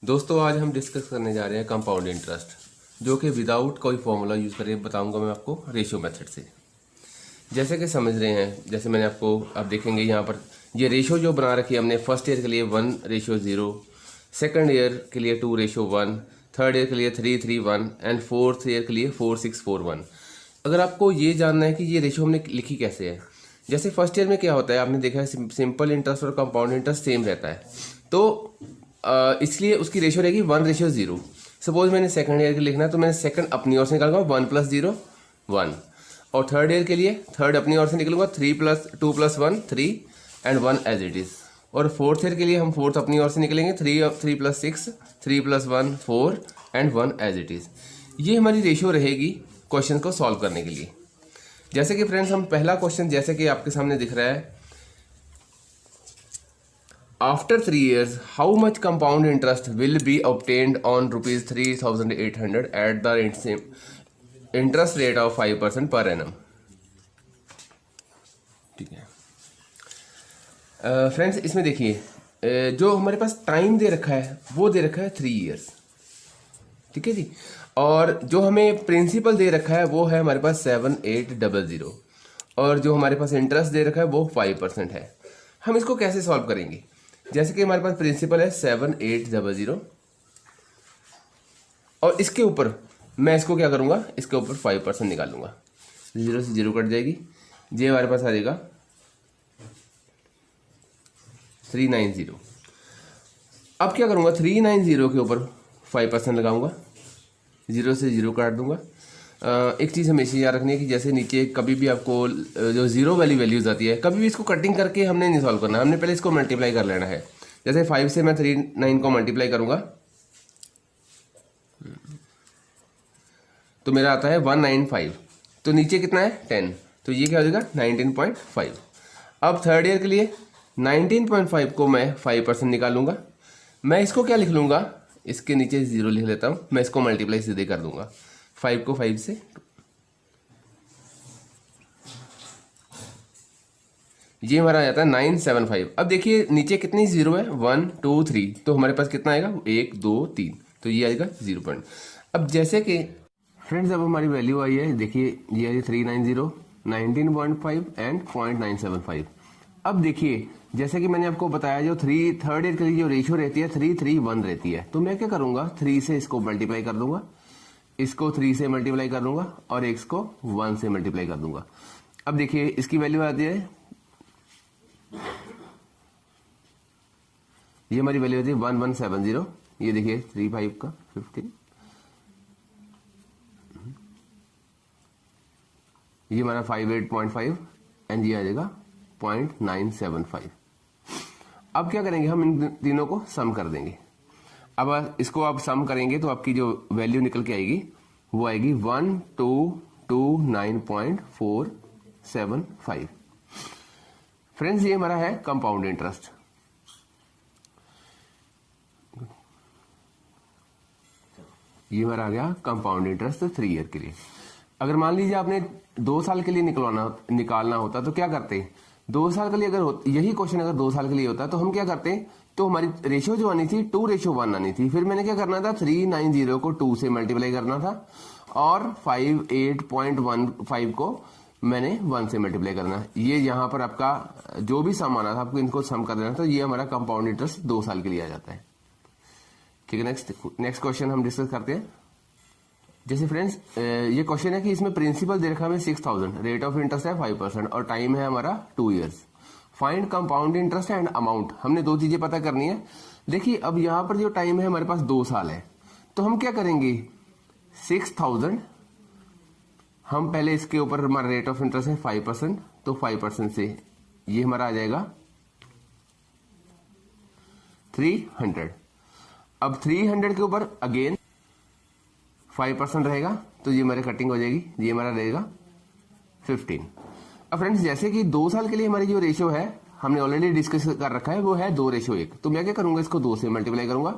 दोस्तों आज हम डिस्कस करने जा रहे हैं कंपाउंड इंटरेस्ट, जो कि विदाउट कोई फॉर्मूला यूज़ करके बताऊंगा मैं आपको रेशियो मेथड से। जैसे कि समझ रहे हैं, जैसे मैंने आपको आप देखेंगे यहाँ पर ये रेशियो जो बना रखी है हमने, फर्स्ट ईयर के लिए 1:0, सेकंड ईयर के लिए 2:1, थर्ड ईयर के लिए 3:1 एंड फोर्थ ईयर के लिए 4:6:1। अगर आपको ये जानना है कि ये रेशियो हमने लिखी कैसे है, जैसे फर्स्ट ईयर में क्या होता है, आपने देखा है सिंपल इंटरेस्ट और कंपाउंड इंटरेस्ट सेम रहता है, तो इसलिए उसकी रेशियो रहेगी 1:0। सपोज मैंने सेकंड ईयर के लिखना है तो मैंने सेकंड अपनी ओर से निकालूंगा 1 + 0 1, और थर्ड ईयर के लिए थर्ड अपनी ओर से निकलूंगा 2 + 1 3 एंड 1 एज इट इज। और फोर्थ ईयर के लिए हम फोर्थ अपनी ओर से निकलेंगे 3 + 6 3 + 1 4 एंड 1 एज इट इज। ये हमारी रेशियो रहेगी क्वेश्चन को सॉल्व करने के लिए। जैसे कि फ्रेंड्स हम पहला क्वेश्चन जैसे कि आपके सामने दिख रहा है, After 3 years, how much compound interest will be obtained on ₹3,800 at the interest rate of 5% per annum? ठीक है फ्रेंड्स, इसमें देखिए जो हमारे पास टाइम दे रखा है वो दे रखा है 3 years, ठीक है जी। और जो हमें प्रिंसिपल दे रखा है वो है हमारे पास 7800, और जो हमारे पास इंटरेस्ट दे रखा है वो 5% है। हम इसको कैसे सॉल्व करेंगे? जैसे कि हमारे पास प्रिंसिपल है 7800, और इसके ऊपर मैं इसको क्या करूंगा, इसके ऊपर 5% निकालूंगा, 0 से 0 कट जाएगी, ये हमारे पास आ जाएगा 390। अब क्या करूंगा, 390 के ऊपर 5% लगाऊंगा, 0 से 0 काट दूंगा। एक चीज़ हमेशा याद रखनी है कि जैसे नीचे कभी भी आपको जो जीरो वाली वैल्यूज आती है, कभी भी इसको कटिंग करके हमने नहीं सॉल्व करना, हमने पहले इसको मल्टीप्लाई कर लेना है। जैसे 5 से मैं 39 को मल्टीप्लाई करूंगा तो मेरा आता है 195, तो नीचे कितना है 10, तो ये क्या हो जाएगा 19.5। अब थर्ड ईयर के लिए 19.5 को मैं 5% निकालूंगा। मैं इसको क्या लिख लूंगा, इसके नीचे 0 लिख लेता हूं, मैं इसको मल्टीप्लाई सीधे कर दूंगा, 5 को 5 से, ये हमारा आ जाता है 975। अब देखिए नीचे कितनी 0 है, 1 2 3, तो हमारे पास कितना आएगा 1 2 3, तो ये आएगा 0 पॉइंट। अब जैसे कि फ्रेंड्स अब हमारी वैल्यू आई है, देखिए ये आई 390, 19.5 एंड 0.975। अब देखिए जैसे कि मैंने आपको बताया, जो थर्ड ईयर के लिए जो रेशियो रहती है 3:1 रहती है, तो मैं क्या करूंगा 3 से इसको मल्टीप्लाई कर दूंगा, इसको 3 से मल्टीप्लाई कर दूंगा, और x को 1 से मल्टीप्लाई कर दूंगा। अब देखिए इसकी वैल्यू आती है, ये हमारी वैल्यू होती है 1170, ये देखिए 35 का 15, ये हमारा 58.5 एंड ये आ जाएगा 0.975। अब क्या करेंगे, हम इन तीनों को सम कर देंगे। अब इसको आप सम करेंगे तो आपकी जो वैल्यू निकल के आएगी वो आएगी 1229.475। फ्रेंड्स ये हमारा है कंपाउंड इंटरेस्ट। ये हमारा आ गया कंपाउंड इंटरेस्ट 3 ईयर के लिए। अगर मान लीजिए आपने 2 साल के लिए निकालना होता तो क्या करते, 2 साल के लिए अगर यही क्वेश्चन अगर 2 साल के लिए होता तो हम क्या करते, तो हमारी रेशियो जो आनी थी 2:1 आनी थी। फिर मैंने क्या करना था, 390 को 2 से मल्टीप्लाई करना था, और 58.15 को मैंने 1 से मल्टीप्लाई करना। ये यहाँ पर आपका जो भी सम आना था आपको इनको सम कर देना, तो ये हमारा कंपाउंड इंटरेस्ट 2 साल के लिए आ जाता है। ठीक है, नेक्स्ट क्वेश्चन हम डिस्कस करते हैं। जैसे फ्रेंड्स ये क्वेश्चन है कि इसमें प्रिंसिपल दे रखा है 6000, रेट ऑफ इंटरेस्ट है 5% और टाइम है हमारा 2 years। Find compound interest and amount. हमने 2 चीजें पता करनी है। देखिए अब यहां पर जो टाइम है हमारे पास 2 साल है, तो हम क्या करेंगे, 6000 हम पहले इसके ऊपर हमारा रेट ऑफ इंटरेस्ट है 5%, तो 5% से ये हमारा आ जाएगा 300। अब 300 के ऊपर अगेन 5% रहेगा, तो ये हमारे कटिंग हो जाएगी, ये हमारा रहेगा 15। अब फ्रेंड्स जैसे कि 2 साल के लिए हमारी जो रेशियो है हमने ऑलरेडी डिस्कस कर रखा है, वो है 2:1, तो मैं क्या करूंगा, इसको 2 से मल्टीप्लाई करूंगा,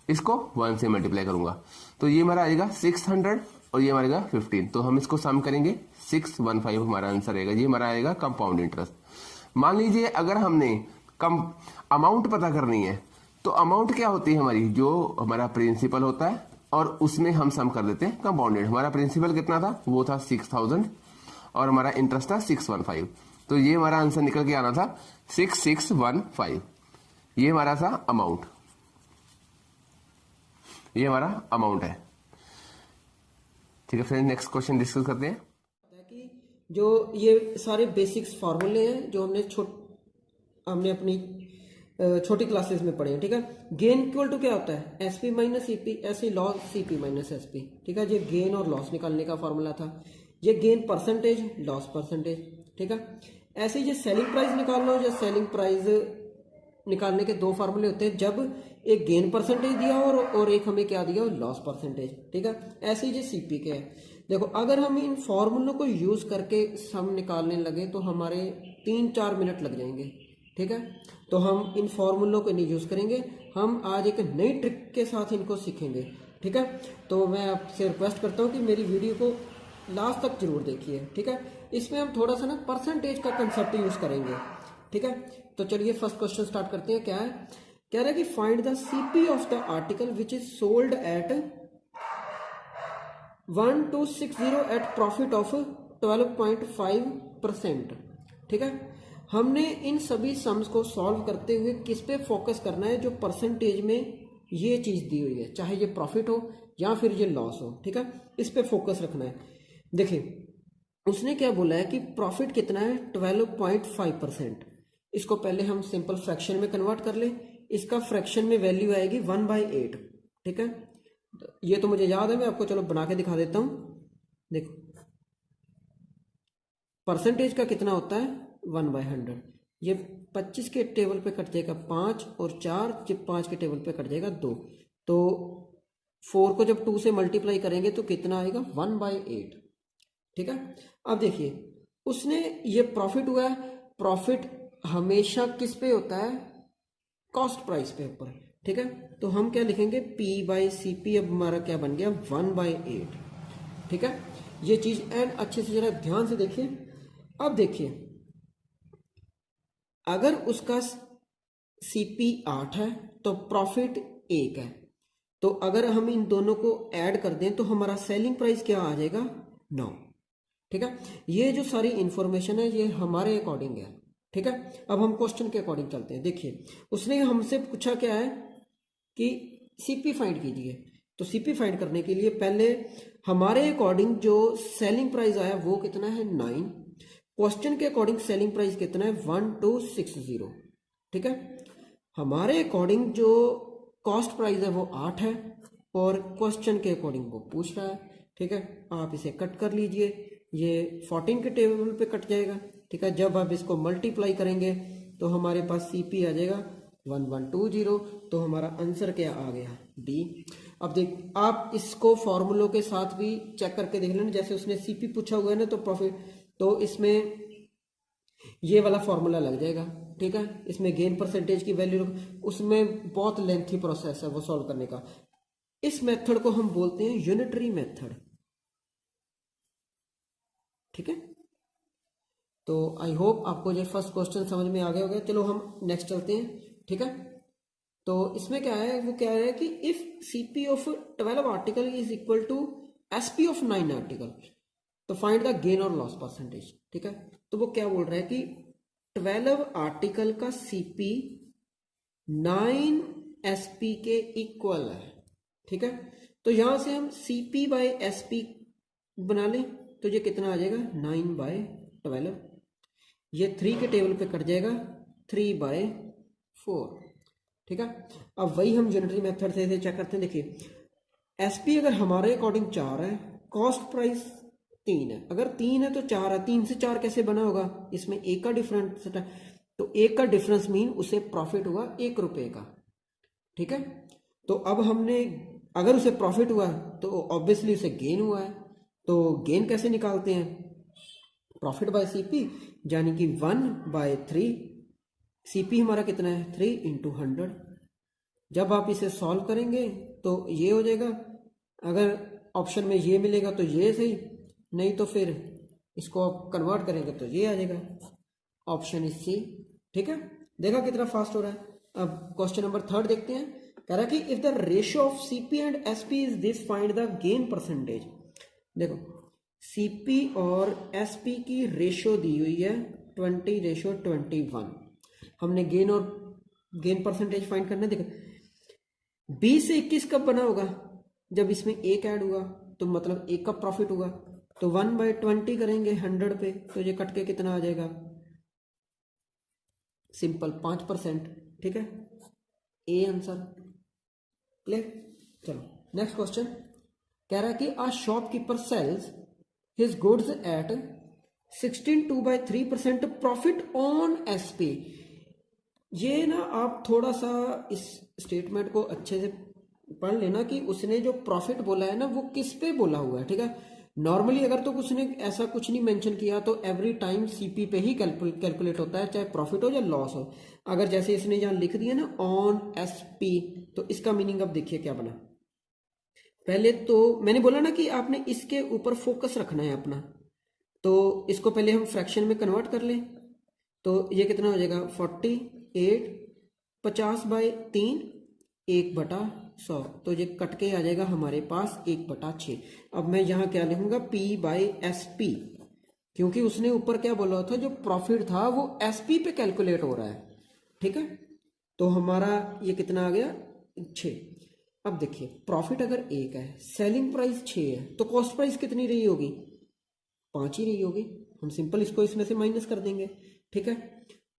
इसको 1 से मल्टीप्लाई करूंगा, तो ये हमारा आएगा 600 और ये हमारा 15। तो हम इसको सम करेंगे, 615 हमारा आंसर आएगा, ये हमारा आएगा कंपाउंड इंटरेस्ट। मान लीजिए अगर हमने कम अमाउंट पता करनी है तो अमाउंट क्या होती है हमारी, जो हमारा प्रिंसिपल होता है और उसमें हम सम कर देते हैं कंपाउंडेड। हमारा प्रिंसिपल कितना था, वो था 6000 और हमारा इंटरेस्ट था 615। तो ये हमारा आंसर निकल के आना था 6615। ये हमारा था अमाउंट, ये हमारा अमाउंट है। ठीक है फ्रेंड, नेक्स्ट क्वेश्चन डिस्कस करते हैं। कि जो ये सारे बेसिक्स फार्मूले हैं जो हमने अपनी छोटी क्लासेस में पढ़े हैं, ठीक है। गेन इक्वल टू क्या होता है, एसपी माइनस सीपी, ऐसे लॉस सीपी माइनस एसपी, ठीक है। ये गेन और लॉस निकालने का फॉर्मूला था। ये गेन परसेंटेज, लॉस परसेंटेज, ठीक है। ऐसे ये सेलिंग प्राइस निकालना हो या सेलिंग प्राइस निकालने के दो फार्मूले होते हैं, जब एक गेन परसेंटेज दिया हो और एक हमें क्या दिया हो, लॉस परसेंटेज, ठीक है। ऐसे ही ये सीपी के है। देखो अगर हम इन फॉर्मूलों को यूज करके सम निकालने लगे तो हमारे 3-4 मिनट लग जाएंगे, ठीक है। तो हम इन फॉर्मूलों को नहीं यूज करेंगे, हम आज एक नई ट्रिक के साथ इनको सीखेंगे, ठीक है। तो मैं आपसे रिक्वेस्ट करता हूँ कि मेरी वीडियो को लास्ट तक जरूर देखिए, ठीक है। इसमें हम थोड़ा सा ना परसेंटेज का कंसेप्ट यूज करेंगे, ठीक है। तो चलिए फर्स्ट क्वेश्चन स्टार्ट करते हैं। क्या है, कह रहा है कि find the CP of the article which is sold at 1260 at profit of 12.5%, ठीक है। हमने इन सभी सम्स को सॉल्व करते हुए किस पे फोकस करना है, जो परसेंटेज में ये चीज दी हुई है, चाहे ये प्रॉफिट हो या फिर ये लॉस हो, ठीक है। इस पे फोकस रखना है। देखिए उसने क्या बोला है कि प्रॉफिट कितना है, 12.5%। इसको पहले हम सिंपल फ्रैक्शन में कन्वर्ट कर ले। इसका फ्रैक्शन में वैल्यू आएगी 1/8, ठीक है। ये तो मुझे याद है, मैं आपको चलो बना के दिखा देता हूं। देखो परसेंटेज का कितना होता है, 1/100। ये 25 के टेबल पे कट जाएगा 5 और 4, जब 5 के टेबल पे कट जाएगा 2। तो 4 को जब 2 से मल्टीप्लाई करेंगे तो कितना आएगा, 1/8, ठीक है। अब देखिए उसने ये प्रॉफिट हुआ है, प्रॉफिट हमेशा किस पे होता है, कॉस्ट प्राइस पे ऊपर, ठीक है। तो हम क्या लिखेंगे, P/CP। अब हमारा क्या बन गया, 1/8, ठीक है। ये चीज एंड अच्छे से जरा ध्यान से देखिए। अब देखिए अगर उसका CP 8 है तो प्रॉफिट 1 है, तो अगर हम इन दोनों को ऐड कर दें तो हमारा सेलिंग प्राइस क्या आ जाएगा, 9, ठीक है। ये जो सारी इंफॉर्मेशन है ये हमारे अकॉर्डिंग है, ठीक है। अब हम क्वेश्चन के अकॉर्डिंग चलते हैं। देखिए उसने हमसे पूछा क्या है कि सीपी फाइंड कीजिए। तो सीपी फाइंड करने के लिए पहले हमारे अकॉर्डिंग जो सेलिंग प्राइस आया वो कितना है, 9। क्वेश्चन के अकॉर्डिंग सेलिंग प्राइस कितना है, 1260, ठीक है। हमारे अकॉर्डिंग जो कॉस्ट प्राइस है वो 8 है और क्वेश्चन के अकॉर्डिंग वो पूछ रहा है, ठीक है। आप इसे कट कर लीजिए, ये 14 के टेबल पे कट जाएगा, ठीक है। जब आप इसको मल्टीप्लाई करेंगे तो हमारे पास सीपी आ जाएगा 1120। तो हमारा आंसर क्या आ गया, डी। अब देख आप इसको फॉर्मूलों के साथ भी चेक करके देख लेना। जैसे उसने सीपी पूछा हुआ है ना, तो प्रॉफिट, तो इसमें ये वाला फॉर्मूला लग जाएगा, ठीक है। इसमें गेन परसेंटेज की वैल्यू, उसमें बहुत लेंथी प्रोसेस है वो सॉल्व करने का। इस मेथड को हम बोलते हैं यूनिटरी मेथड, ठीक है। तो आई होप आपको ये फर्स्ट क्वेश्चन समझ में आ गया होगा। चलो हम नेक्स्ट चलते हैं, ठीक है। तो इसमें क्या है, वो कह रहा है कि if CP of 12 article is equal to SP of 9 article, तो फाइंड द गेन और लॉस परसेंटेज, ठीक है। तो वो क्या बोल रहा है कि 12 आर्टिकल का सीपी 9 एसपी के इक्वल है, ठीक है। तो यहां से हम CP/SP बना लें तो ये कितना आ जाएगा, 9/12। ये 3 के टेबल पे कट जाएगा, 3/4, ठीक है। अब वही हम यूनिटरी मेथड से चेक करते हैं। देखिए एसपी अगर हमारे अकॉर्डिंग 4 है, कॉस्ट प्राइस 3 है। अगर 3 है तो 4 है, 3 से 4 कैसे बना होगा, इसमें 1 का डिफरेंस है, तो 1 का डिफरेंस मीन उसे प्रॉफिट हुआ 1 रुपए का, ठीक है। तो अब हमने, अगर उसे प्रॉफिट हुआ तो ऑब्वियसली उसे गेन हुआ है। तो गेन कैसे निकालते हैं, प्रॉफिट बाय सीपी, यानी कि 1/3। सीपी हमारा कितना है, 3 × 100। जब आप इसे सॉल्व करेंगे तो ये हो जाएगा, अगर ऑप्शन में ये मिलेगा तो ये सही, नहीं तो फिर इसको आप कन्वर्ट करेंगे तो ये आ जाएगा, ऑप्शन इज सी, ठीक है। देखा कितना फास्ट हो रहा है। अब क्वेश्चन नंबर थर्ड देखते हैं। कह रहा है कि if the ratio of CP and SP is this, find the gain percentage. देखो सीपी और एसपी की रेशियो दी हुई है 20:21। हमने गेन और गेन परसेंटेज फाइंड करना है। देखो 20 से 21 कब बना होगा, जब इसमें एक ऐड हुआ, तो मतलब एक का प्रॉफिट हुआ। तो 1/20 करेंगे 100 पे, तो ये कट के कितना आ जाएगा, सिंपल 5%। ठीक है, ए आंसर। क्लियर। चलो नेक्स्ट क्वेश्चन। कह रहा है कि a shopkeeper sells his goods at 16/3% profit on SP. ये ना आप थोड़ा सा इस स्टेटमेंट को अच्छे से पढ़ लेना कि उसने जो प्रॉफिट बोला है ना वो किस पे बोला हुआ है। ठीक है, नॉर्मली अगर तो उसने ऐसा कुछ नहीं मेंशन किया तो एवरी टाइम सीपी पे ही कैलकुलेट होता है, चाहे प्रॉफिट हो या लॉस हो। अगर जैसे इसने यहाँ लिख दिया ना ऑन एसपी, तो इसका मीनिंग अब देखिए क्या बना। पहले तो मैंने बोला ना कि आपने इसके ऊपर फोकस रखना है अपना, तो इसको पहले हम फ्रैक्शन में कन्वर्ट कर लें। तो ये कितना हो जाएगा 48, 50/3, 1/100। तो ये कट के आ जाएगा हमारे पास 1/6। अब मैं यहाँ क्या लिखूंगा, P/SP, क्योंकि उसने ऊपर क्या बोला था, जो प्रॉफिट था वो SP पे कैलकुलेट हो रहा है। ठीक है, तो हमारा ये कितना आ गया 6। अब देखिए प्रॉफिट अगर 1 है, सेलिंग प्राइस 6 है, तो कॉस्ट प्राइस कितनी रही होगी, 5 ही रही होगी। हम सिंपल इसको इसमें से माइनस कर देंगे। ठीक है,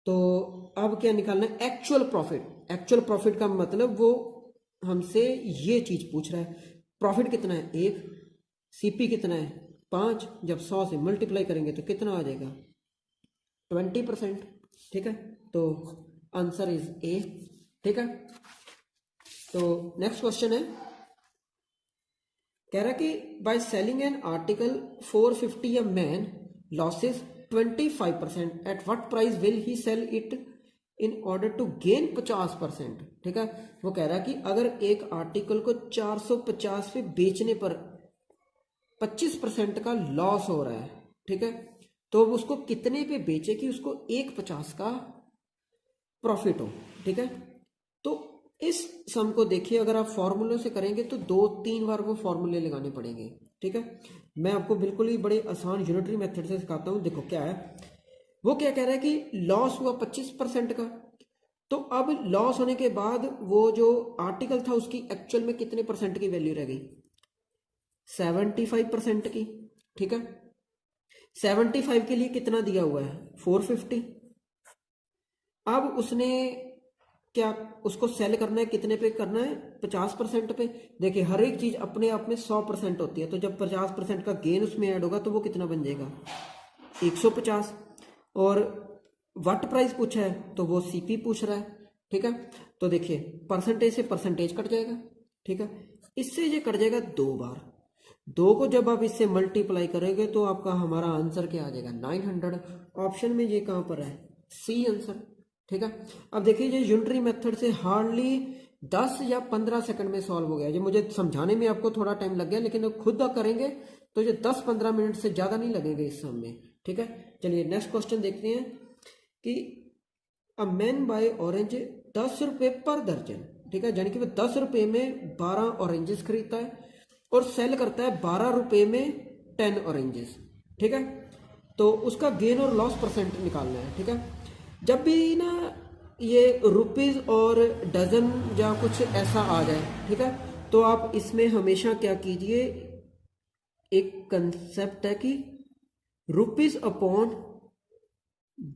तो अब क्या निकालना है, एक्चुअल प्रॉफिट। एक्चुअल प्रॉफिट का मतलब वो हमसे ये चीज पूछ रहा है, प्रॉफिट कितना है 1, सीपी कितना है 5, जब 100 से मल्टीप्लाई करेंगे तो कितना आ जाएगा 20%। ठीक है, तो आंसर इज ए। ठीक है, तो नेक्स्ट क्वेश्चन है। कह रहा है कि by selling an article 450 a man losses 25%, at what price will he sell it in order to gain 50%। ठीक है, वो कह रहा है कि अगर एक आर्टिकल को 450 पे बेचने पर 25% का लॉस हो रहा है, ठीक है, तो उसको कितने पे बेचे कि उसको 150 का प्रॉफिट हो। ठीक है, तो इस सम को देखिए, अगर आप फॉर्मूले से करेंगे तो 2-3 बार वो फॉर्मूले लगाने पड़ेंगे। ठीक है, मैं आपको बिल्कुल ही बड़े आसान यूनिटरी मेथड से सिखाता हूं। देखो क्या है, वो क्या कह रहा है कि लॉस हुआ 25% का, तो अब लॉस होने के बाद वो जो आर्टिकल था उसकी एक्चुअल में कितने परसेंट की वैल्यू रह गई, 75% की। ठीक है, 75 के लिए कितना दिया हुआ है 450। अब उसने क्या, उसको सेल करना है कितने पे करना है, 50% पे। देखिए हर एक चीज अपने आप में 100% होती है, तो जब 50% का गेन उसमें ऐड होगा तो वो कितना बन जाएगा 150। और व्हाट प्राइस पूछा है तो वो सीपी पूछ रहा है। ठीक है, तो देखिए परसेंटेज से परसेंटेज कट जाएगा। ठीक है, इससे ये कट जाएगा 2 बार। 2 को जब आप इससे मल्टीप्लाई करेंगे तो आपका हमारा आंसर क्या आ जाएगा 900। ऑप्शन में ये कहां पर है, सी आंसर। ठीक है, अब देखिए ये यूनिटरी मेथड से हार्डली 10 या 15 सेकंड में सॉल्व हो गया। ये मुझे समझाने में आपको थोड़ा टाइम लग गया, लेकिन खुद करेंगे तो ये 10-15 मिनट से ज्यादा नहीं लगेंगे इस सम में। ठीक है, चलिए नेक्स्ट क्वेश्चन देखते हैं कि अ मैन बाय ऑरेंज 10 रुपए पर दर्जन। ठीक है, यानी कि वो 10 रुपए में 12 ऑरेंजेस खरीदता है और सेल करता है 12 रुपए में 10 ऑरेंजेस। ठीक है, तो उसका गेन और लॉस परसेंट निकालना है। ठीक है, जब भी ना ये रुपीज और डजन या कुछ ऐसा आ जाए, ठीक है, तो आप इसमें हमेशा क्या कीजिए, एक कंसेप्ट है कि रुपीज अपॉन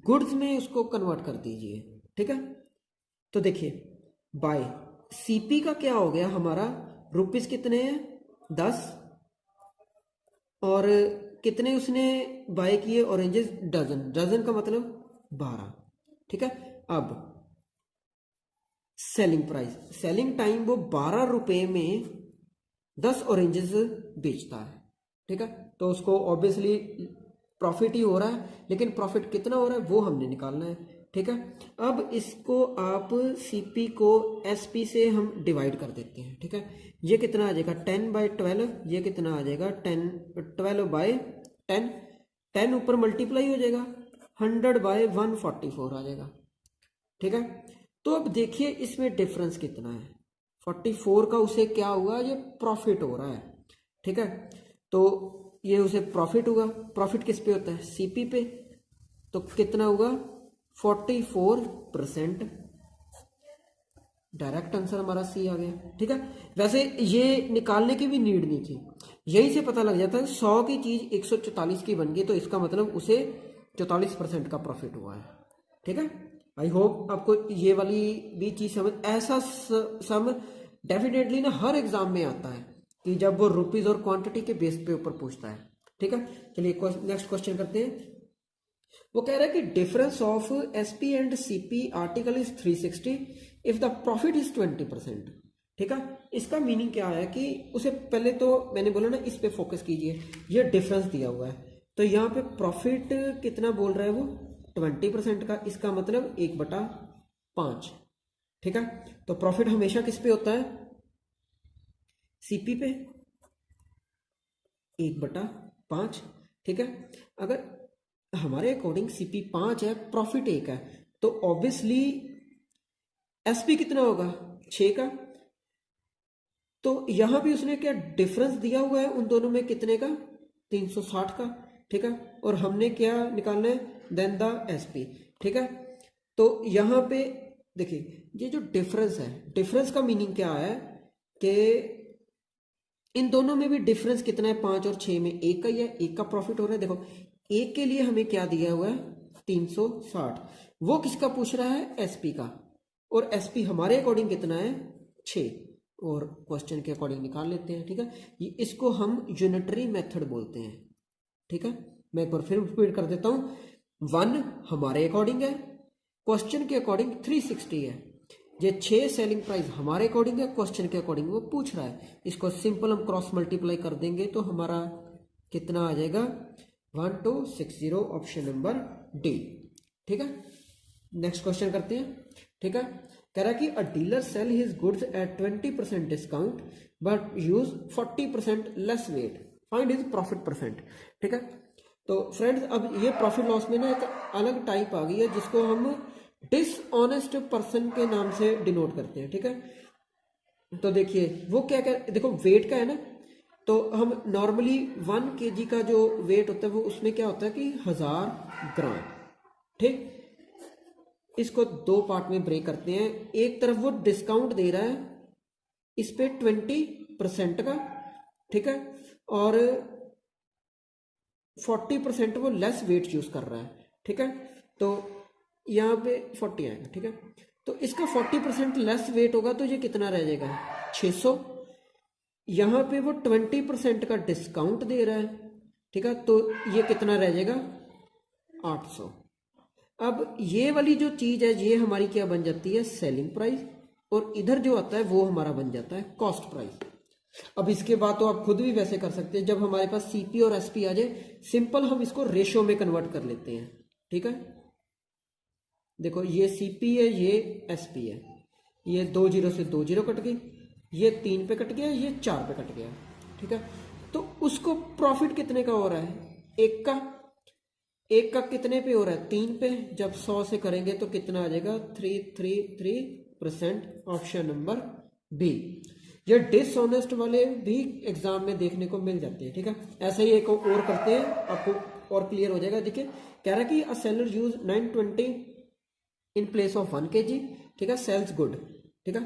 गुड्स में उसको कन्वर्ट कर दीजिए। ठीक है, तो देखिए बाय सीपी का क्या हो गया हमारा, रुपीज कितने हैं 10 और कितने उसने बाय किए ऑरेंजेस, डजन। डजन का मतलब 12। ठीक है, अब सेलिंग प्राइस, सेलिंग टाइम वो 12 रुपए में 10 ऑरेंजेस बेचता है। ठीक है, तो उसको ऑब्वियसली प्रॉफिट ही हो रहा है, लेकिन प्रॉफिट कितना हो रहा है वो हमने निकालना है। ठीक है, अब इसको आप सीपी को एसपी से हम डिवाइड कर देते हैं। ठीक है, ये कितना आ जाएगा 10/12, ये कितना आ जाएगा 12/10। 10 ऊपर मल्टीप्लाई हो जाएगा, 100/144 आ जाएगा। ठीक है, तो अब देखिए इसमें डिफरेंस कितना है, 44 का उसे क्या हुआ, ये प्रॉफिट हो रहा है, ठीक है। तो ये उसे प्रॉफिट हुआ, प्रॉफिट किस पे होता है, सीपी पे, तो कितना हुआ 44%। डायरेक्ट आंसर हमारा सी आ गया, ठीक है। वैसे ये निकालने की भी नीड नहीं थी, यही से पता लग जाता है 100 की चीज 144 की बन गई, तो इसका मतलब उसे 44% का प्रॉफिट हुआ है, ठीक है। आई होप आपको ये वाली भी चीज समझ, ऐसा सम डेफिनेटली ना हर एग्जाम में आता है कि जब वो रुपीज और क्वांटिटी के बेस पे ऊपर पूछता है, ठीक है। चलिए नेक्स्ट क्वेश्चन करते हैं। वो कह रहा है कि difference of SP and CP article is 360 if the profit is 20%, ठीक है। इसका मीनिंग क्या है कि उसे पहले तो मैंने बोला ना इस पे फोकस कीजिए, ये डिफरेंस दिया हुआ है, तो यहाँ पे प्रॉफिट कितना बोल रहा है वो 20% का, इसका मतलब 1/5, ठीक है। तो प्रॉफिट हमेशा किस पे होता है, सीपी पे 1/5, ठीक है। अगर हमारे अकॉर्डिंग सीपी 5 है, प्रॉफिट 1 है, तो ऑब्वियसली एसपी कितना होगा 6 का। तो यहां भी उसने क्या डिफरेंस दिया हुआ है उन दोनों में कितने का, 360 का, ठीक है। और हमने क्या निकालना है, देन द एसपी, ठीक है। तो यहां पे देखिए ये जो डिफरेंस है, डिफरेंस का मीनिंग क्या है कि इन दोनों में भी डिफरेंस कितना है, 5 और 6 में 1 का ही है, 1 का प्रॉफिट हो रहा है। देखो 1 के लिए हमें क्या दिया हुआ है 360, वो किसका पूछ रहा है, एसपी का, और एसपी हमारे अकॉर्डिंग कितना है 6, और क्वेश्चन के अकॉर्डिंग निकाल लेते हैं, ठीक है। इसको हम यूनिटरी मेथड बोलते हैं, ठीक है। मैं एक बार फिर रिपीट कर देता हूं, 1 हमारे अकॉर्डिंग है, क्वेश्चन के अकॉर्डिंग 360 है, ये 6 सेलिंग प्राइस हमारे अकॉर्डिंग है, क्वेश्चन के अकॉर्डिंग वो पूछ रहा है। इसको सिंपल हम क्रॉस मल्टीप्लाई कर देंगे तो हमारा कितना आ जाएगा 1260, ऑप्शन नंबर डी, ठीक है। नेक्स्ट क्वेश्चन करते हैं, ठीक है। कह रहा है कि अ dealer sell his goods eight 20% discount but use 40% less weight, find his profit percent, ठीक है। तो फ्रेंड्स अब ये प्रॉफिट लॉस में ना एक अलग टाइप आ गई है जिसको हम डिसऑनेस्ट पर्सन के नाम से डिनोट करते हैं, ठीक है। तो देखिए वो क्या देखो वेट का है ना, तो हम नॉर्मली 1 kg का जो वेट होता है वो उसमें क्या होता है कि 1000 ग्राम, ठीक। इसको 2 पार्ट में ब्रेक करते हैं, एक तरफ वो डिस्काउंट दे रहा है इस पे 20% का, ठीक है, और 40% वो लेस वेट यूज कर रहा है, ठीक है। तो यहाँ पे 40 आएगा, ठीक है। तो इसका 40% लेस वेट होगा तो ये कितना रह जाएगा 600, यहाँ पे वो 20% का डिस्काउंट दे रहा है, ठीक है, तो ये कितना रह जाएगा 800। अब ये वाली जो चीज है ये हमारी क्या बन जाती है सेलिंग प्राइस, और इधर जो आता है वो हमारा बन जाता है कॉस्ट प्राइस। अब इसके बाद तो आप खुद भी वैसे कर सकते हैं, जब हमारे पास सीपी और एसपी आ जाए सिंपल हम इसको रेशो में कन्वर्ट कर लेते हैं, ठीक है। देखो ये सीपी है, ये एसपी है, ये 2 0 से 2 0 कट गई, ये 3 पे कट गया, ये 4 पे कट गया, ठीक है। तो उसको प्रॉफिट कितने का हो रहा है, 1 का, 1 का कितने पे हो रहा है 3 पे, जब 100 से करेंगे तो कितना आ जाएगा 333%, ऑप्शन नंबर बी। ये डिसऑनेस्ट वाले भी एग्जाम में देखने को मिल जाते हैं, ठीक है। ऐसा ही एक और करते हैं, आपको और क्लियर हो जाएगा। देखिए कह रहा है कि a seller use 920 in place of 1 kg, ठीक है, सेल्स गुड, ठीक है।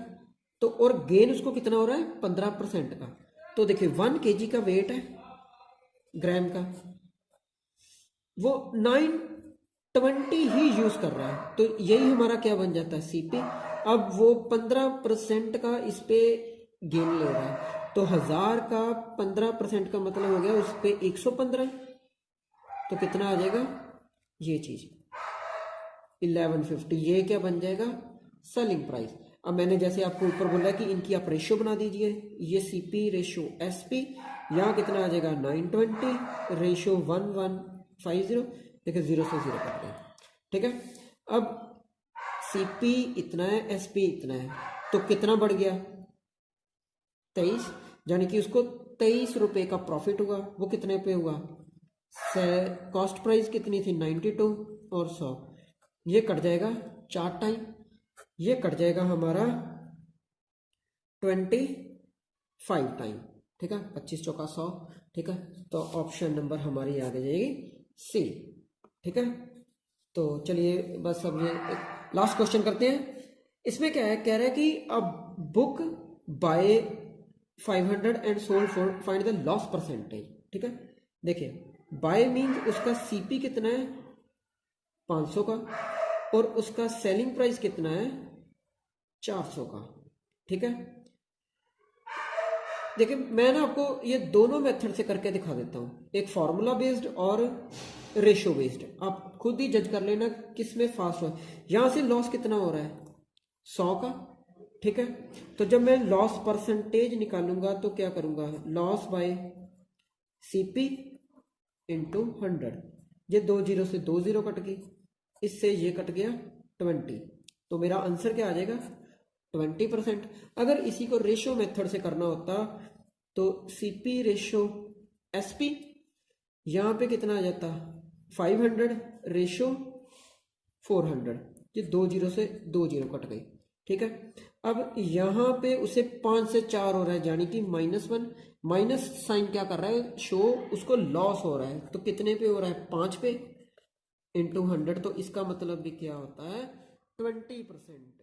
तो और गेन उसको कितना हो रहा है 15% का। तो देखिए 1 kg का वेट है ग्राम का, वो 920 ही यूज कर रहा है, तो यही हमारा क्या बन जाता है सीपी। अब वो 15% का इस पे गेन ले रहा है, तो 1000 का 15% का मतलब हो गया उस पे 115, तो कितना आ जाएगा ये चीज 1150, ये क्या बन जाएगा सेलिंग प्राइस। अब मैंने जैसे आपको ऊपर बोला कि इनकी आप रेशियो बना दीजिए, ये सीपी रेशियो एसपी, यहाँ कितना आ जाएगा 920 रेशियो 1150, देखिए 0 से 0 कट गया, ठीक है। अब सीपी इतना है, एसपी इतना है, तो कितना बढ़ गया 23, यानी कि उसको 23 रुपए का प्रॉफिट हुआ। वो कितने पे हुआ, कॉस्ट प्राइस कितनी थी 92 और 100, ये कट जाएगा 4 टाइम, ये कट जाएगा हमारा 25 टाइम, ठीक है, 25 चौका 100, ठीक है। तो ऑप्शन नंबर हमारी आ जाएगी सी, ठीक है। तो चलिए बस अब ये लास्ट क्वेश्चन करते हैं। इसमें क्या है, कह रहा है कि अब book by 500 and sold for find the loss percentage, ठीक है। देखिए बाय मीन्स उसका सीपी कितना है 500 का और उसका सेलिंग प्राइस कितना है 400 का, ठीक है। देखिए मैं ना आपको ये दोनों मेथड से करके दिखा देता हूँ, एक फॉर्मूला बेस्ड और रेशो बेस्ड, आप खुद ही जज कर लेना किस में फास्ट हो। यहाँ से लॉस कितना हो रहा है 100 का, ठीक है। तो जब मैं लॉस परसेंटेज निकालूंगा तो क्या करूंगा, लॉस बाय सीपी इंटू 100, ये 2 जीरो से 2 जीरो कट गई, इससे ये कट गया 20, तो मेरा आंसर क्या आ जाएगा 20%। अगर इसी को रेशो मेथड से करना होता तो सीपी रेशो एसपी, यहाँ पे कितना आ जाता 500 रेशो 400, ये 2 जीरो से 2 जीरो कट गई, ठीक है। अब यहाँ पे उसे 5 से 4 हो रहा है, यानी कि -1, माइनस साइन क्या कर रहा है, शो उसको लॉस हो रहा है, तो कितने पे हो रहा है 5 पे इंटू 100, तो इसका मतलब भी क्या होता है 20%।